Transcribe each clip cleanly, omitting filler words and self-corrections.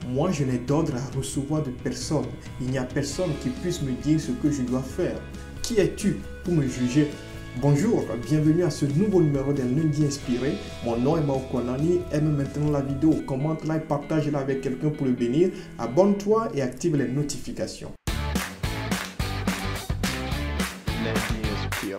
Moi, je n'ai d'ordre à recevoir de personne. Il n'y a personne qui puisse me dire ce que je dois faire. Qui es-tu pour me juger? Bonjour, bienvenue à ce nouveau numéro d'un lundi inspiré. Mon nom est Mao Konani. Aime maintenant la vidéo, commente-la et partage-la avec quelqu'un pour le bénir. Abonne-toi et active les notifications. Lundi inspiré.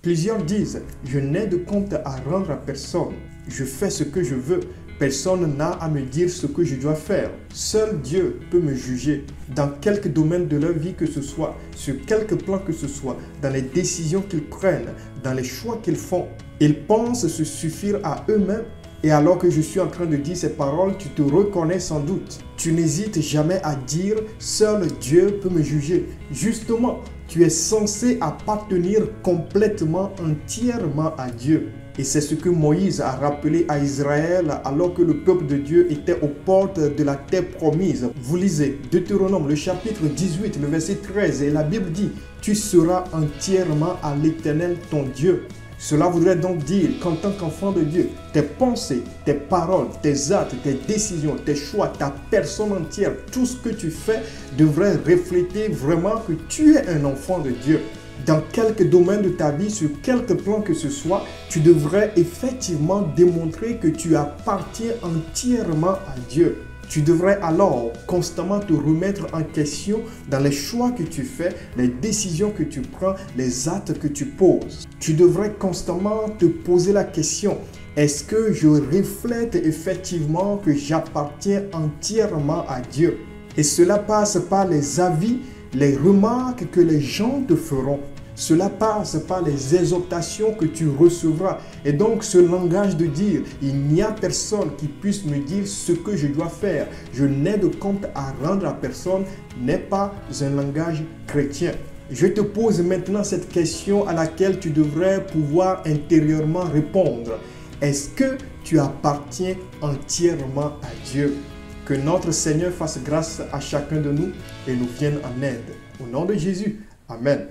Plusieurs disent, je n'ai de compte à rendre à personne. Je fais ce que je veux. Personne n'a à me dire ce que je dois faire. Seul Dieu peut me juger dans quelque domaine de leur vie que ce soit, sur quelque plan que ce soit, dans les décisions qu'ils prennent, dans les choix qu'ils font. Ils pensent se suffire à eux-mêmes. Et alors que je suis en train de dire ces paroles, tu te reconnais sans doute. Tu n'hésites jamais à dire « Seul Dieu peut me juger ». Justement, tu es censé appartenir complètement, entièrement à Dieu. Et c'est ce que Moïse a rappelé à Israël alors que le peuple de Dieu était aux portes de la terre promise. Vous lisez Deutéronome, le chapitre 18, le verset 13, et la Bible dit « Tu seras entièrement à l'Éternel ton Dieu ». Cela voudrait donc dire qu'en tant qu'enfant de Dieu, tes pensées, tes paroles, tes actes, tes décisions, tes choix, ta personne entière, tout ce que tu fais devrait refléter vraiment que tu es un enfant de Dieu. Dans quelque domaine de ta vie, sur quelque plan que ce soit, tu devrais effectivement démontrer que tu appartiens entièrement à Dieu. Tu devrais alors constamment te remettre en question dans les choix que tu fais, les décisions que tu prends, les actes que tu poses. Tu devrais constamment te poser la question, est-ce que je reflète effectivement que j'appartiens entièrement à Dieu? Et cela passe par les avis, les remarques que les gens te feront. Cela passe par les exhortations que tu recevras. Et donc ce langage de dire, il n'y a personne qui puisse me dire ce que je dois faire. Je n'ai de compte à rendre à personne, n'est pas un langage chrétien. Je te pose maintenant cette question à laquelle tu devrais pouvoir intérieurement répondre. Est-ce que tu appartiens entièrement à Dieu? Que notre Seigneur fasse grâce à chacun de nous et nous vienne en aide. Au nom de Jésus, Amen.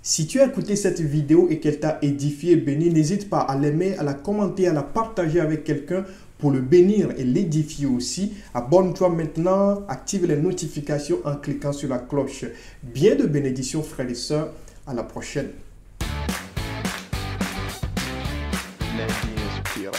Si tu as écouté cette vidéo et qu'elle t'a édifié et béni, n'hésite pas à l'aimer, à la commenter, à la partager avec quelqu'un pour le bénir et l'édifier aussi. Abonne-toi maintenant, active les notifications en cliquant sur la cloche. Bien de bénédictions frères et sœurs, à la prochaine.